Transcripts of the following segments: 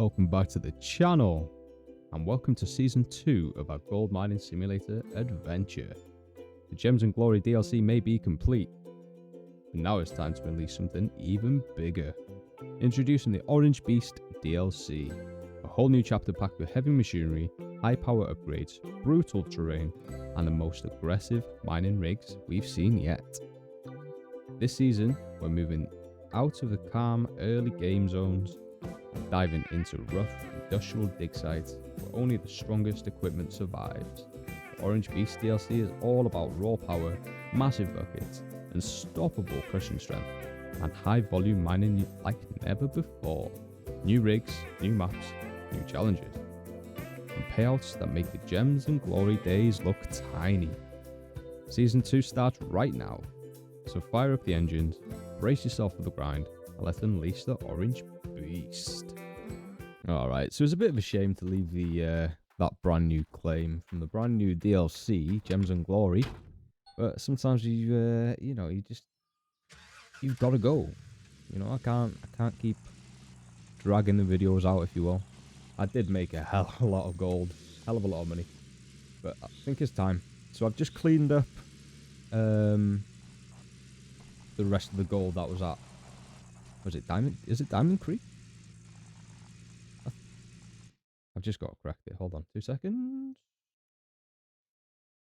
welcome back to the channel, and welcome to Season 2 of our Gold Mining Simulator adventure. The Gems and Glory DLC may be complete, but now it's time to release something even bigger. Introducing the Orange Beast DLC, a whole new chapter packed with heavy machinery, high power upgrades, brutal terrain, and the most aggressive mining rigs we've seen yet. This season, we're moving out of the calm early game zones and diving into rough industrial dig sites where only the strongest equipment survives. The Orange Beast DLC is all about raw power, massive buckets, unstoppable crushing strength, and high volume mining like never before. New rigs, new maps, new challenges, and payouts that make the Gems and Glory days look tiny. Season 2 starts right now, so fire up the engines, brace yourself for the grind, and let's unleash the Orange Beast. Alright, so it's a bit of a shame to leave the that brand new claim from the brand new DLC, Gems and Glory, but sometimes you've gotta go. You know, I can't keep dragging the videos out, if you will. I did make a hell of a lot of gold, hell of a lot of money, but I think it's time. So I've just cleaned up the rest of the gold that was at, was it Diamond? Is it Diamond Creek? I've just got to correct it. Hold on 2 seconds.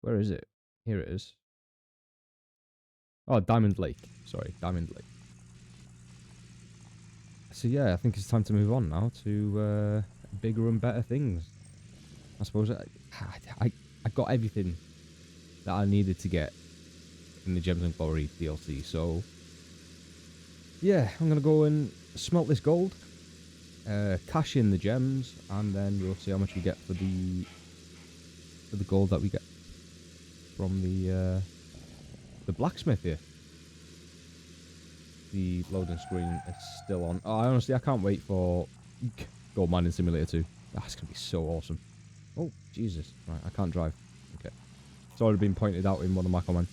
Where is it? Here it is. Oh, Diamond Lake. Sorry, Diamond Lake. So yeah, I think it's time to move on now to bigger and better things. I suppose I got everything that I needed to get in the Gems and Glory DLC. So yeah, I'm gonna go and smelt this gold, cash in the gems, and then we'll see how much we get for the gold that we get from the blacksmith here. The loading screen is still on. Oh, honestly, I can't wait for Gold Mining Simulator 2. That's gonna be so awesome. Oh Jesus! Right, I can't drive. Okay, it's already been pointed out in one of my comments.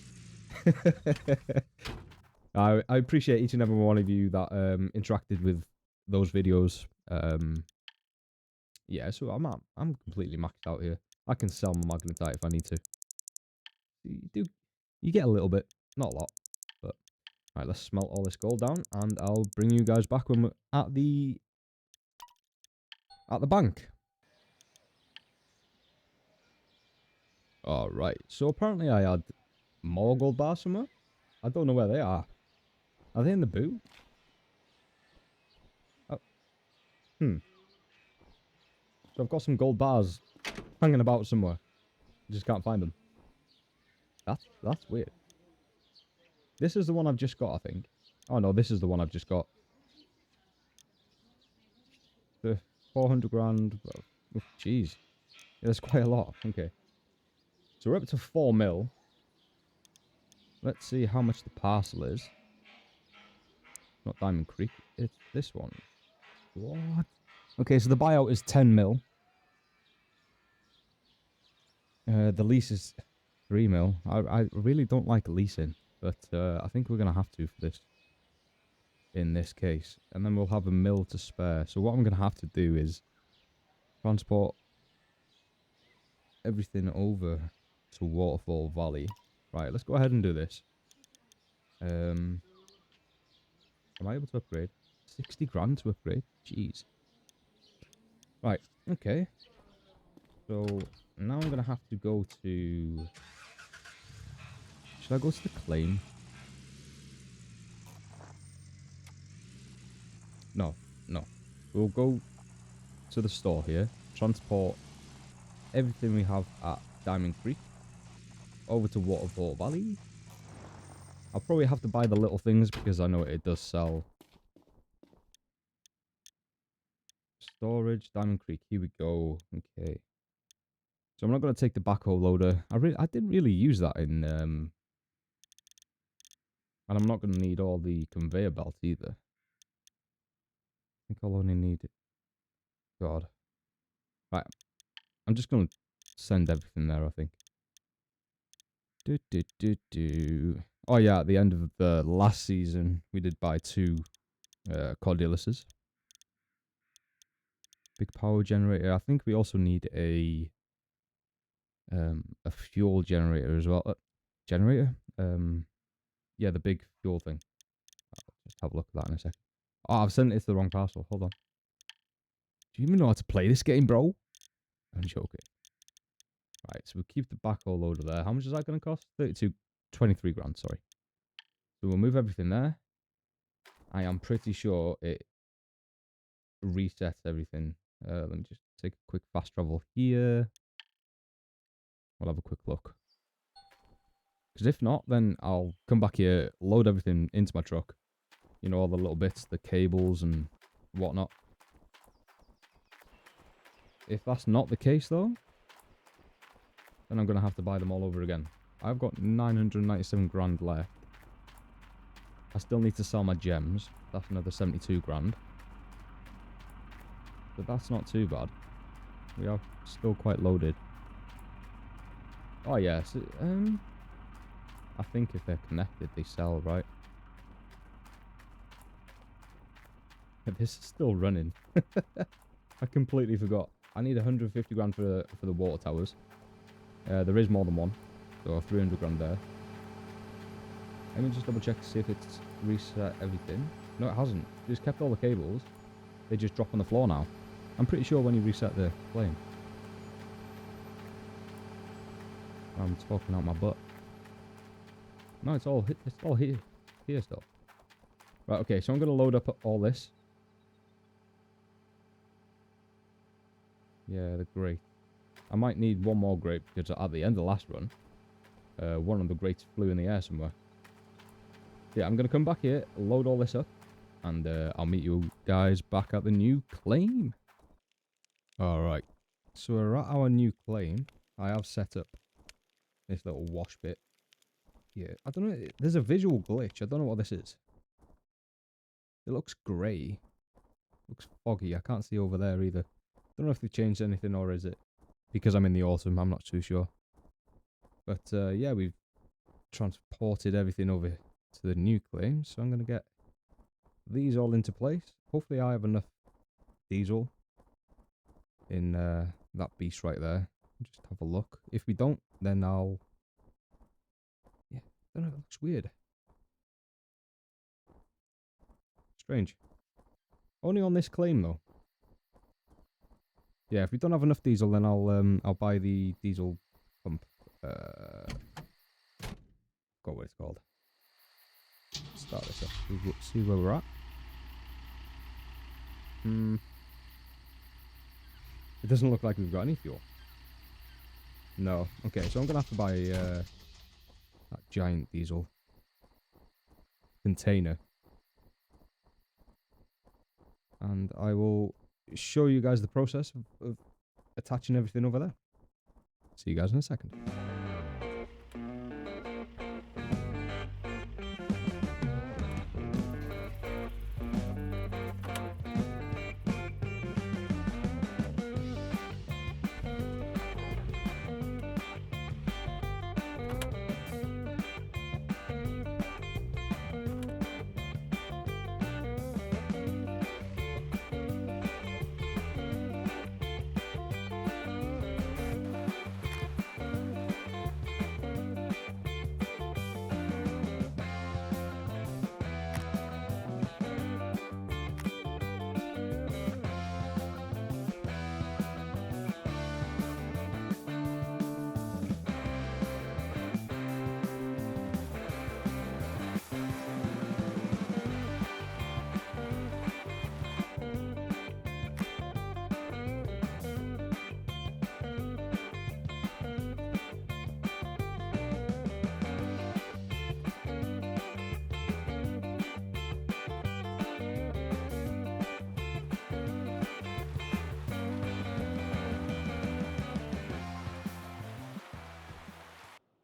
I appreciate each and every one of you that interacted with those videos. Yeah, so I'm completely maxed out here. I can sell my magnetite if I need to. You get a little bit, not a lot, but alright, let's smelt all this gold down, and I'll bring you guys back when we're at the bank. Alright, so apparently I had more gold bars somewhere. I don't know where they are. Are they in the boot? Oh. So I've got some gold bars hanging about somewhere. I just can't find them. That's weird. This is the one I've just got, I think. Oh no, this is the one I've just got. The 400 grand. Oh, jeez. Yeah, that's quite a lot. Okay. So we're up to 4 mil. Let's see how much the parcel is. Not Diamond Creek. It's this one. What? Okay, so the buyout is 10 mil. The lease is 3 mil. I really don't like leasing, but I think we're going to have to for this. In this case. And then we'll have a mil to spare. So what I'm going to have to do is transport everything over to Waterfall Valley. Right, let's go ahead and do this. Am I able to upgrade? 60 grand to upgrade? Jeez. Right, okay. So now I'm going to have to go to... Should I go to the claim? No. We'll go to the store here. Transport everything we have at Diamond Creek over to Waterfall Valley. I'll probably have to buy the little things because I know it does sell. Storage, Diamond Creek, here we go. Okay. So I'm not going to take the backhoe loader. I didn't really use that in... And I'm not going to need all the conveyor belts either. I think I'll only need... God. Right. I'm just going to send everything there, I think. Oh yeah, at the end of the last season, we did buy 2 Cordylises. Big power generator. I think we also need a fuel generator as well. Generator? Yeah, the big fuel thing. I'll just have a look at that in a second. Oh, I've sent it to the wrong parcel. Hold on. Do you even know how to play this game, bro? I'm joking. Right, so we'll keep the backhoe loader there. How much is that going to cost? 23 grand, sorry. So we'll move everything there. I am pretty sure it resets everything. Let me just take a quick fast travel here. We'll have a quick look. Because if not, then I'll come back here, load everything into my truck. You know, all the little bits, the cables and whatnot. If that's not the case, though, then I'm going to have to buy them all over again. I've got 997 grand left. I still need to sell my gems. That's another 72 grand. But that's not too bad. We are still quite loaded. Oh, yes. I think if they're connected, they sell, right? This is still running. I completely forgot. I need 150 grand for the water towers. There is more than one. So 300 grand there. Let me just double check to see if it's reset everything. No, it hasn't. It just kept all the cables. They just drop on the floor now. I'm pretty sure when you reset the flame. I'm talking out my butt. No, it's all here still. Right, okay, so I'm going to load up all this. Yeah, the grate. I might need one more grate because at the end of the last run, one of the grates flew in the air somewhere. Yeah, I'm going to come back here, load all this up, and I'll meet you guys back at the new claim. Alright, so we're at our new claim. I have set up this little wash bit. Yeah, I don't know, there's a visual glitch. I don't know what this is. It looks grey. Looks foggy. I can't see over there either. Don't know if they've changed anything or is it because I'm in the autumn. I'm not too sure. But yeah, we've transported everything over to the new claim. So I'm going to get these all into place. Hopefully I have enough diesel in that beast right there. Just have a look. If we don't, then I'll... Yeah, I don't know. It looks weird. Strange. Only on this claim though. Yeah, if we don't have enough diesel, then I'll buy the diesel pump. Got what it's called. Start this up. See where we're at. It doesn't look like we've got any fuel. No. Okay, so I'm gonna have to buy that giant diesel container, and I will show you guys the process of attaching everything over there. See you guys in a second.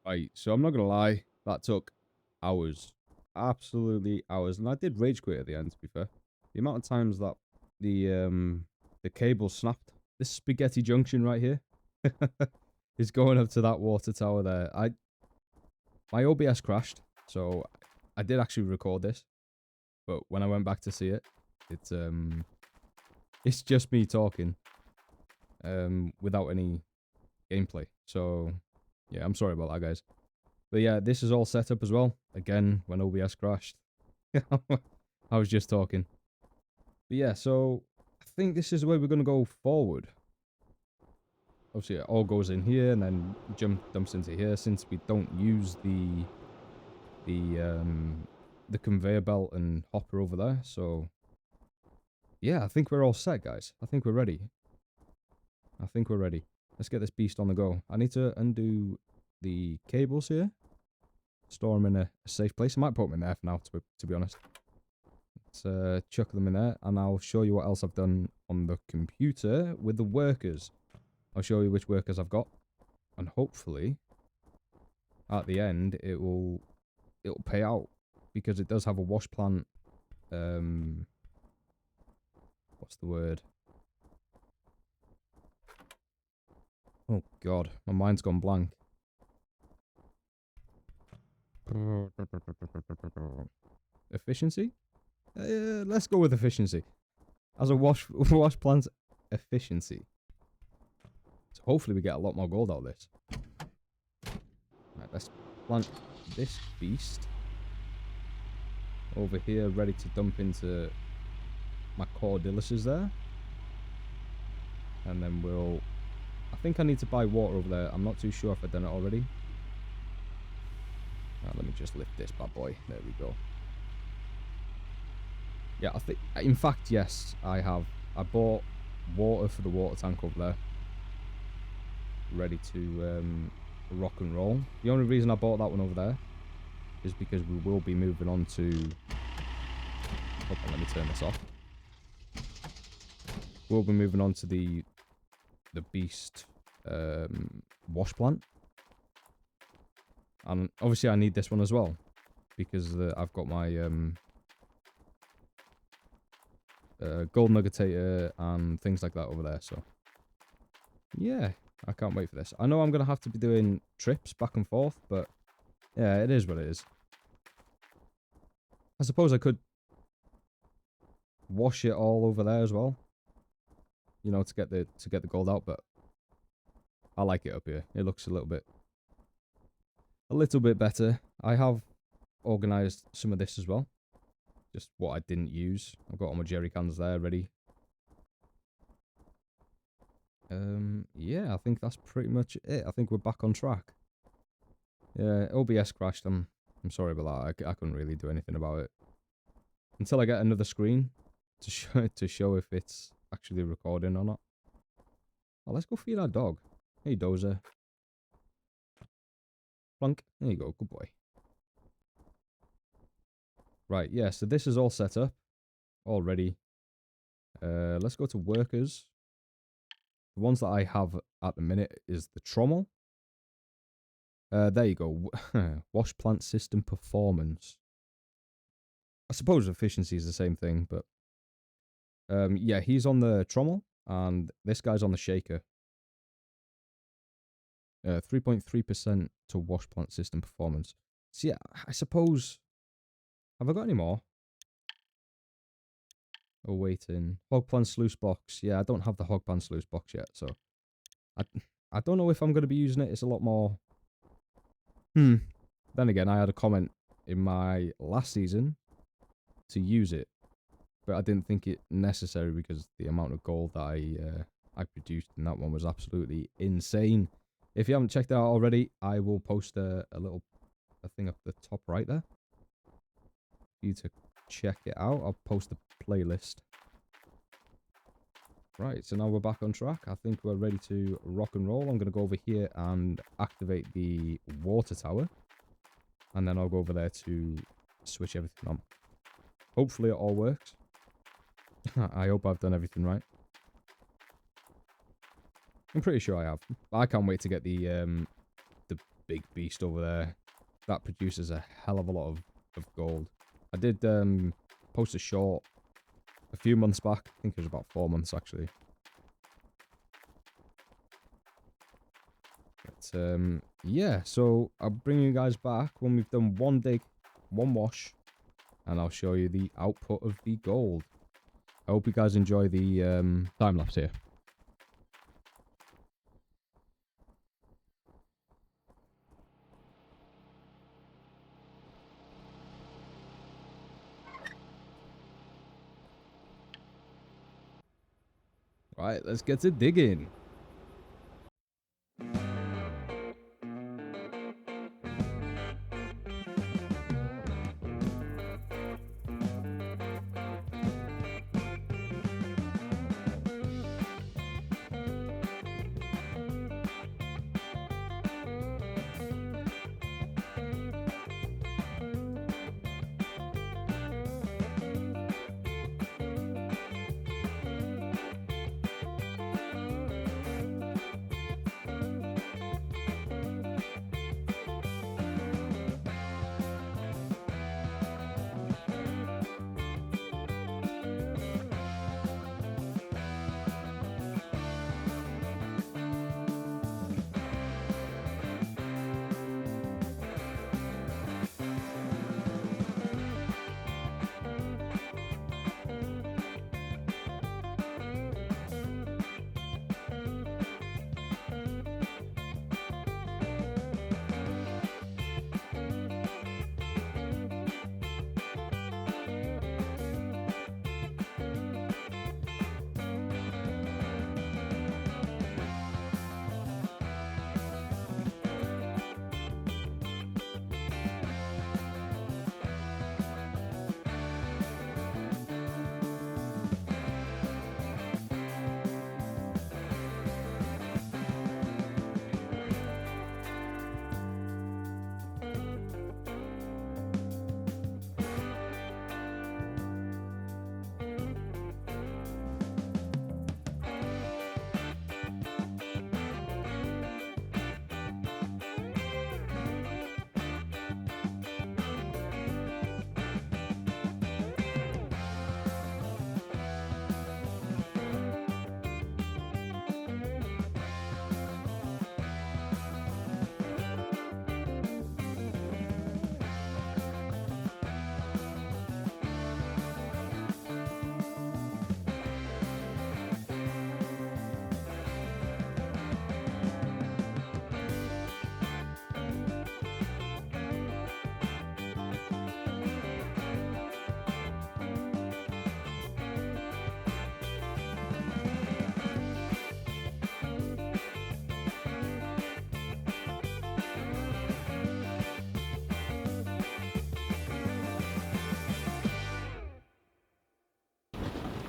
Right, so I'm not gonna lie, that took hours, absolutely hours, and I did rage quit at the end. To be fair, the amount of times that the cable snapped, this spaghetti junction right here, is going up to that water tower there. My OBS crashed, so I did actually record this, but when I went back to see it, it's just me talking. without any gameplay. So yeah, I'm sorry about that, guys. But yeah, this is all set up as well. Again, when OBS crashed. I was just talking. But yeah, so I think this is the way we're going to go forward. Obviously, it all goes in here and then dumps into here, since we don't use the conveyor belt and hopper over there. So yeah, I think we're all set, guys. I think we're ready. I think we're ready. Let's get this beast on the go. I need to undo the cables here. Store them in a safe place. I might put them in there for now, to be honest. Let's chuck them in there, and I'll show you what else I've done on the computer with the workers. I'll show you which workers I've got, and hopefully, at the end, it'll pay out, because it does have a wash plant. What's the word? Oh God, my mind's gone blank. Efficiency? Let's go with efficiency. As a wash plant efficiency. So hopefully we get a lot more gold out of this. Right, let's plant this beast over here, ready to dump into my Cordilises there. And then we'll... I think I need to buy water over there. I'm not too sure if I've done it already. Let me just lift this bad boy. There we go. Yeah, I think... In fact, yes, I have. I bought water for the water tank over there. Ready to rock and roll. The only reason I bought that one over there is because we will be moving on to... Hold on, let me turn this off. We'll be moving on to the beast wash plant. And obviously I need this one as well, because I've got my gold nuggetator and things like that over there. So yeah, I can't wait for this. I know I'm going to have to be doing trips back and forth, but yeah, it is what it is. I suppose I could wash it all over there as well, you know, to get the gold out, but I like it up here. It looks a little bit better. I have organized some of this as well, just what I didn't use. I've got all my jerry cans there ready. Yeah, I think that's pretty much it. I think we're back on track. Yeah, OBS crashed. I'm sorry about that. I couldn't really do anything about it until I get another screen to show if it's actually recording or not. Oh, let's go feed our dog. Hey, Dozer. Plunk. There you go. Good boy. Right, yeah, so this is all set up. All ready. Let's go to workers. The ones that I have at the minute is the trommel. There you go. Wash plant system performance. I suppose efficiency is the same thing, but... yeah, he's on the trommel, and this guy's on the shaker. 3.3% to wash plant system performance. So yeah, I suppose... Have I got any more? Oh, waiting. Hog plant sluice box. Yeah, I don't have the hog plant sluice box yet, so... I don't know if I'm going to be using it. It's a lot more... Then again, I had a comment in my last season to use it, but I didn't think it necessary because the amount of gold that I produced in that one was absolutely insane. If you haven't checked it out already, I will post a thing up the top right there for you to check it out. I'll post the playlist. Right, so now we're back on track. I think we're ready to rock and roll. I'm going to go over here and activate the water tower. And then I'll go over there to switch everything on. Hopefully it all works. I hope I've done everything right. I'm pretty sure I have. I can't wait to get the big beast over there. That produces a hell of a lot of gold. I did post a short a few months back. I think it was about 4 months actually. But yeah, so I'll bring you guys back when we've done one dig, one wash, and I'll show you the output of the gold. I hope you guys enjoy the time lapse here. Right, let's get to digging.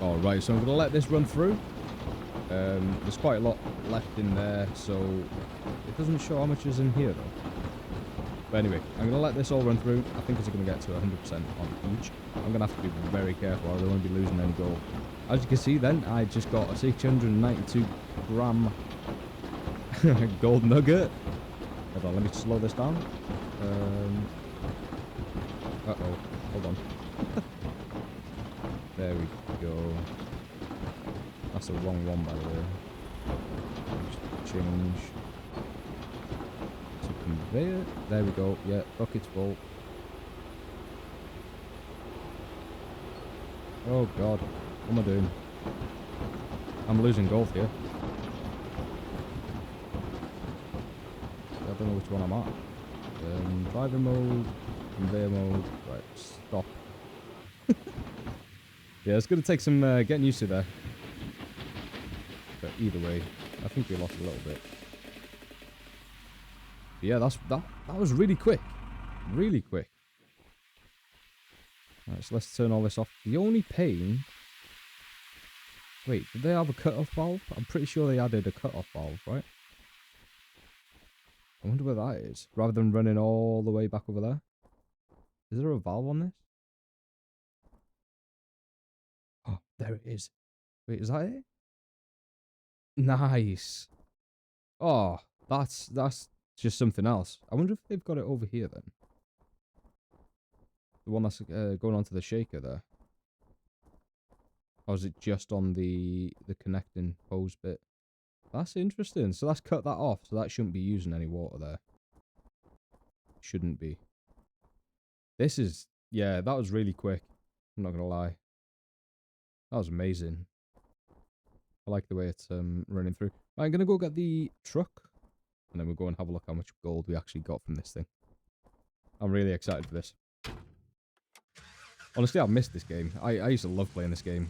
Alright, so I'm going to let this run through. There's quite a lot left in there, so it doesn't show how much is in here though. But anyway, I'm going to let this all run through. I think it's going to get to 100% on each. I'm going to have to be very careful, or I don't want to be losing any gold. As you can see then, I just got a 692 gram gold nugget. Hold on, let me slow this down. Uh-oh, hold on. There we go. That's the wrong one, by the way. Just change to conveyor. There we go. Yeah, bucket's full. Oh god, what am I doing? I'm losing gold here. I don't know which one I'm at. Driver mode, conveyor mode. Right, stop. Yeah, it's going to take some getting used to there. But either way, I think we lost a little bit. But yeah, that was really quick. Really quick. Alright, so let's turn all this off. The only pain... Wait, did they have a cut-off valve? I'm pretty sure they added a cut-off valve, right? I wonder where that is. Rather than running all the way back over there. Is there a valve on this? Oh, there it is. Wait, is that it? Nice. Oh, that's just something else. I wonder if they've got it over here then. The one that's going onto the shaker there. Or is it just on the connecting hose bit? That's interesting. So that's cut that off. So that shouldn't be using any water there. Shouldn't be. This is... Yeah, that was really quick. I'm not going to lie. That was amazing. I like the way it's running through. I'm going to go get the truck. And then we'll go and have a look how much gold we actually got from this thing. I'm really excited for this. Honestly, I've missed this game. I used to love playing this game.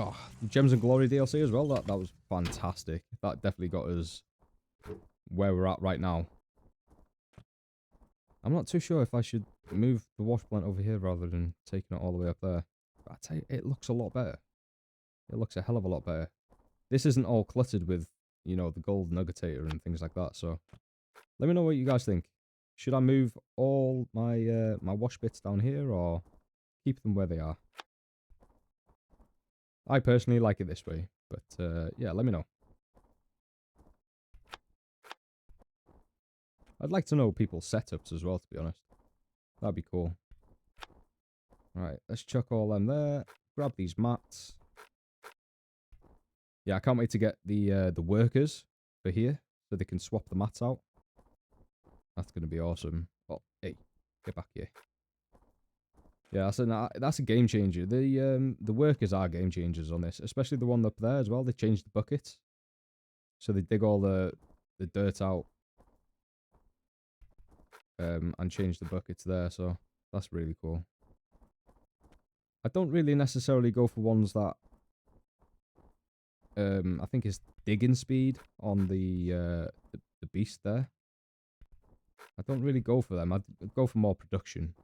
Oh, the Gems and Glory DLC as well. That was fantastic. That definitely got us where we're at right now. I'm not too sure if I should move the wash plant over here rather than taking it all the way up there. But I tell you, it looks a lot better. It looks a hell of a lot better. This isn't all cluttered with, you know, the gold nuggetator and things like that. So let me know what you guys think. Should I move all my my wash bits down here or keep them where they are? I personally like it this way, but yeah, let me know. I'd like to know people's setups as well, to be honest. That'd be cool. Alright, let's chuck all them there. Grab these mats. Yeah, I can't wait to get the workers for here so they can swap the mats out. That's going to be awesome. Oh, hey, get back here. Yeah, that's a game changer. The workers are game changers on this, especially the one up there as well. They changed the bucket, so they dig all the dirt out and change the buckets there. So that's really cool. I don't really necessarily go for ones that I think is digging speed on the beast there. I don't really go for them. I'd go for more production.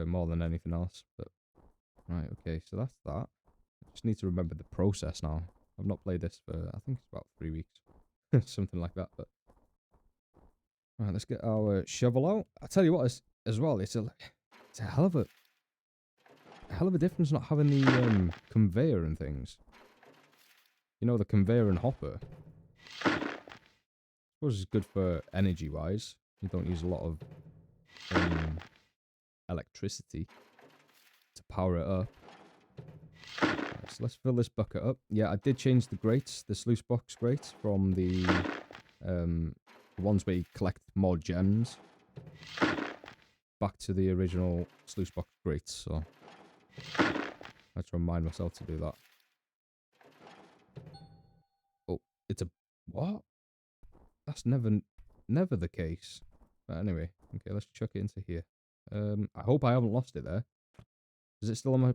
More than anything else. But right, okay, so that's that. I just need to remember the process now. I've not played this for, I think it's about 3 weeks. Something like that, but... Right, let's get our shovel out. I tell you what, as well, it's a hell of a difference not having the conveyor and things. You know, the conveyor and hopper. I suppose it's good for energy-wise. You don't use a lot of electricity to power it up. Right, so let's fill this bucket up. Yeah, I did change the grates, the sluice box grates, from the ones where you collect more gems back to the original sluice box grates. So let's remind myself to do that. Oh, it's a what? That's never the case. But anyway, okay, let's chuck it into here. I hope I haven't lost it there. Is it still on my...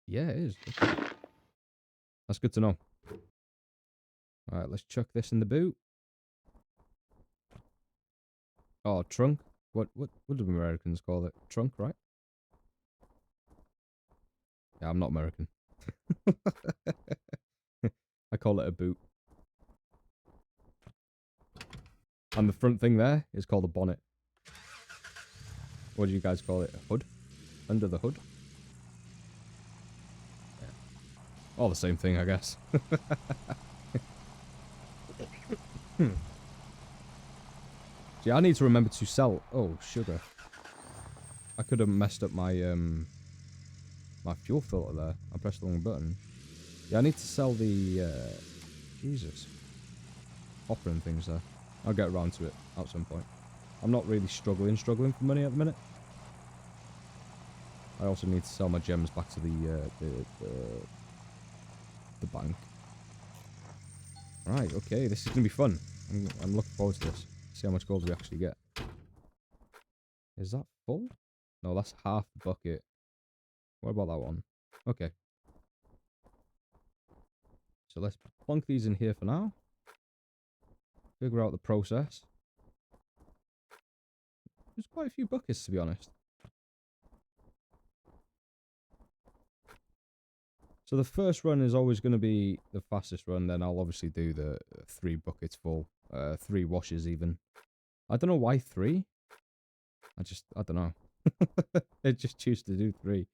Yeah, it is. Okay. That's good to know. Alright, let's chuck this in the boot. Oh, trunk? What do Americans call it? Trunk, right? Yeah, I'm not American. I call it a boot. And the front thing there is called a bonnet. What do you guys call it? A hood? Under the hood? Yeah. All the same thing, I guess. See, I need to remember to sell... Oh, sugar. I could have messed up my my fuel filter there. I pressed the wrong button. Yeah, I need to sell the... Jesus. Hopper and things there. I'll get around to it at some point. I'm not really struggling for money at the minute. I also need to sell my gems back to the bank. Right, okay, this is going to be fun. I'm looking forward to this. See how much gold we actually get. Is that full? No, that's half the bucket. What about that one? Okay. So let's plunk these in here for now. Figure out the process. There's quite a few buckets, to be honest. So the first run is always going to be the fastest run. Then I'll obviously do the 3 buckets full. 3 washes even. I don't know why 3. I don't know. I just choose to do 3.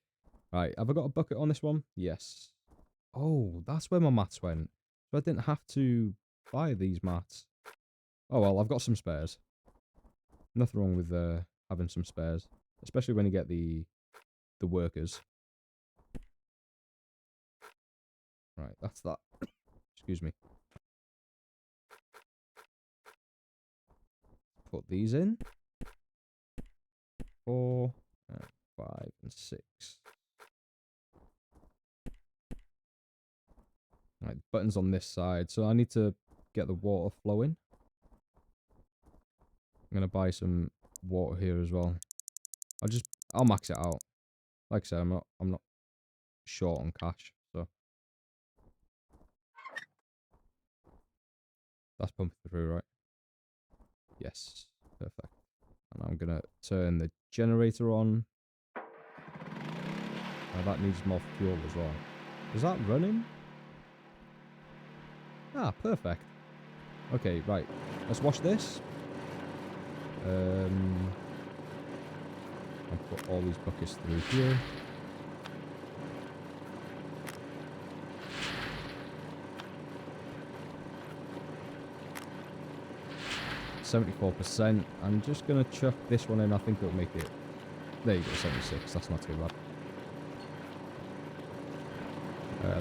Right, have I got a bucket on this one? Yes. Oh, that's where my mats went. So I didn't have to buy these mats. Oh well, I've got some spares. Nothing wrong with having some spares. Especially when you get the workers. Right, that's that. Excuse me. Put these in. 4, 5, and 6. Right, buttons on this side. So I need to get the water flowing. I'm gonna buy some water here as well. I'll max it out. Like I said, I'm not short on cash. So that's pumping through, right? Yes, perfect. And I'm gonna turn the generator on. Now that needs more fuel as well. Is that running? Ah, perfect. Okay, right. Let's wash this. I'll put all these buckets through here. %. I'm just gonna chuck this one in. I think it'll make it. There you go, 76. That's not too bad.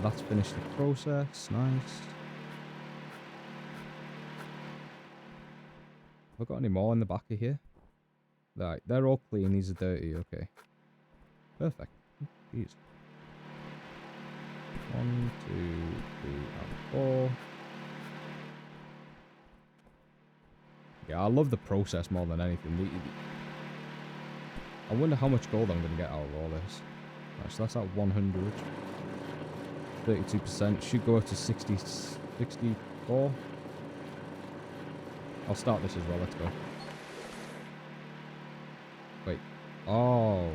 That's finished the process. Nice. Have I got any more in the back of here? Right, they're all clean. These are dirty. Okay. Perfect. Jeez. 1, 2, 3, and 4. Yeah, I love the process more than anything. I wonder how much gold I'm going to get out of all this. Right, so that's at 100. 32%. Should go up to 64. I'll start this as well. Let's go. Wait. Oh,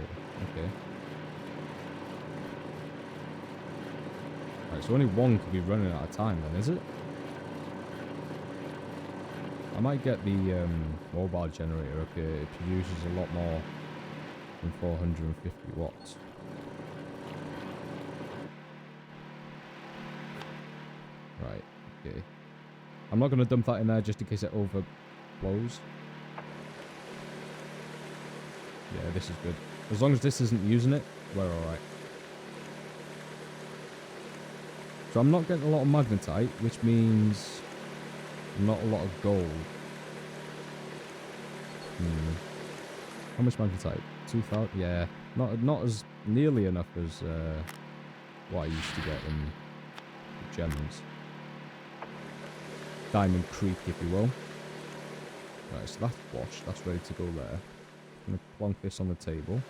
okay. Right, so only one could be running at a time then, is it? I might get the mobile generator up here. It produces a lot more than 450 watts. Right, okay. I'm not going to dump that in there just in case it overflows. Yeah, this is good. As long as this isn't using it, we're alright. So I'm not getting a lot of magnetite, which means not a lot of gold. How much magnetite? 2,000? Yeah, not as nearly enough as what I used to get in the gems. Diamond Creek, if you will. Right, so that's washed. That's ready to go there. I'm going to plonk this on the table.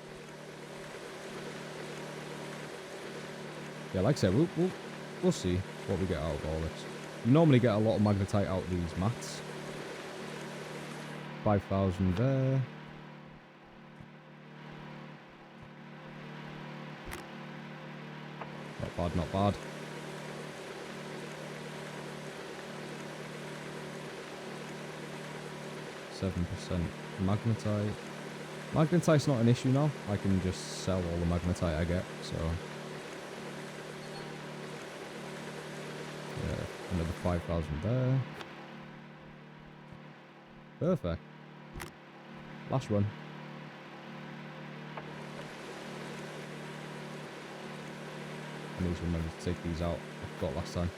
Yeah, like I said, we'll see what we get out of all this. You normally get a lot of magnetite out of these mats. 5,000 there. Not bad, not bad. %. Magnetite. Magnetite's not an issue now. I can just sell all the magnetite I get, so. Yeah, another 5,000 there. Perfect. Last run. I need to remember to take these out. I forgot last time.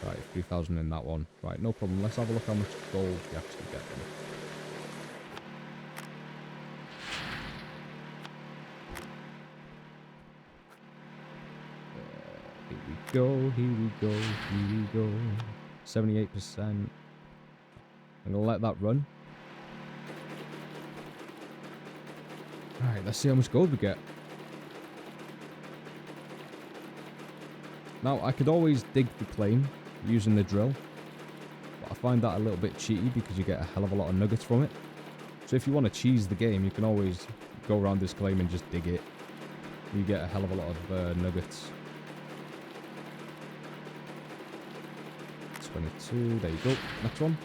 Right, 3,000 in that one. Right, no problem. Let's have a look how much gold we actually get then. Here we go, here we go, here we go. 78%. I'm going to let that run. Alright, let's see how much gold we get. Now, I could always dig the claim using the drill, but I find that a little bit cheaty because you get a hell of a lot of nuggets from it. So if you want to cheese the game, you can always go around this claim and just dig it. You get a hell of a lot of nuggets. 22, there you go. Next one.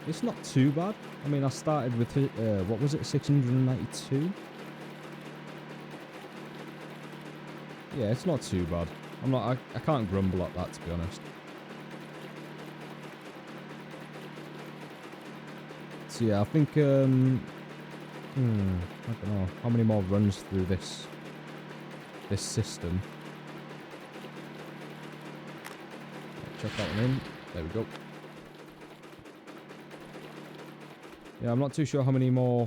It's not too bad. I mean, I started with, what was it, 692? Yeah, it's not too bad. I can't grumble at that, to be honest. So yeah, I think, I don't know, how many more runs through this system. Chuck that one in. There we go. Yeah, I'm not too sure how many more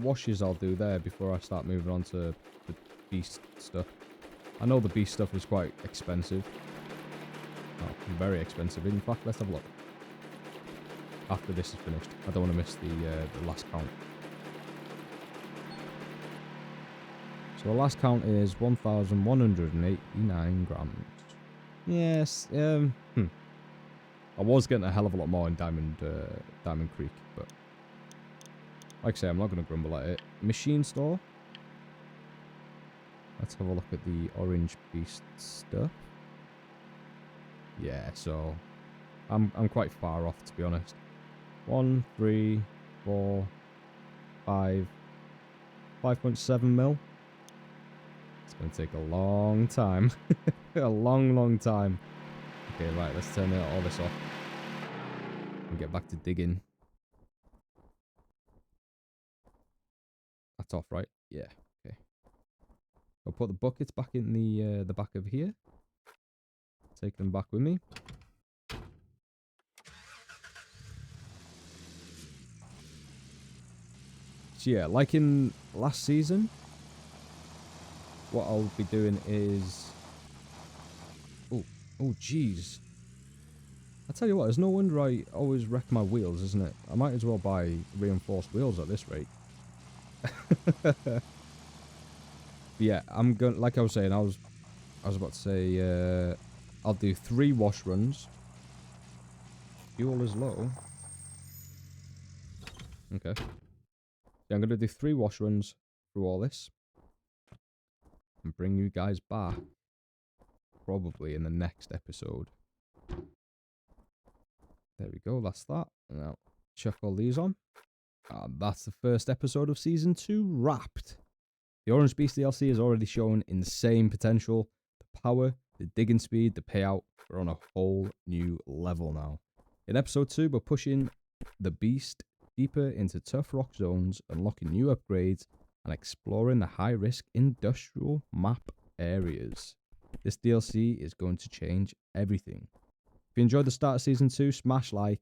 washes I'll do there before I start moving on to the beast stuff. I know the beast stuff is quite expensive. Oh, very expensive. In fact, let's have a look. After this is finished. I don't want to miss the last count. So the last count is 1,189 grams. Yes, I was getting a hell of a lot more in Diamond Creek, but like I say, I'm not going to grumble at it. Machine store. Let's have a look at the Orange Beast stuff. Yeah, so I'm quite far off, to be honest. 1, 3, 4, 5, 5.7 mil. It's going to take a long time. A long time. Okay, right, let's turn all this off. And get back to digging. That's off, right? Yeah, okay. I'll put the buckets back in the back of here. Take them back with me. So yeah, like in last season, what I'll be doing is... Oh, jeez. I tell you what, there's no wonder I always wreck my wheels, isn't it? I might as well buy reinforced wheels at this rate. Yeah, I'm going. Like I was saying, I was about to say, I'll do 3 wash runs. Fuel is low. Okay. Yeah, I'm gonna do 3 wash runs through all this, and bring you guys back probably in the next episode. There we go. That's that. Now chuck all these on. That's the first episode of season 2 wrapped. The Orange Beast DLC has already shown insane potential. The power, the digging speed, the payout. We're on a whole new level now. In episode 2, we're pushing the Beast deeper into tough rock zones, unlocking new upgrades, and exploring the high-risk industrial map areas. This DLC is going to change everything. If you enjoyed the start of season 2, smash like,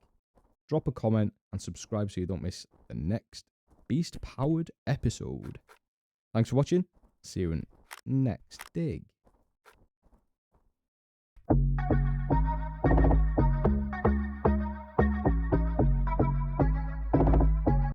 drop a comment, and subscribe so you don't miss the next Beast-powered episode. Thanks for watching. See you in next dig.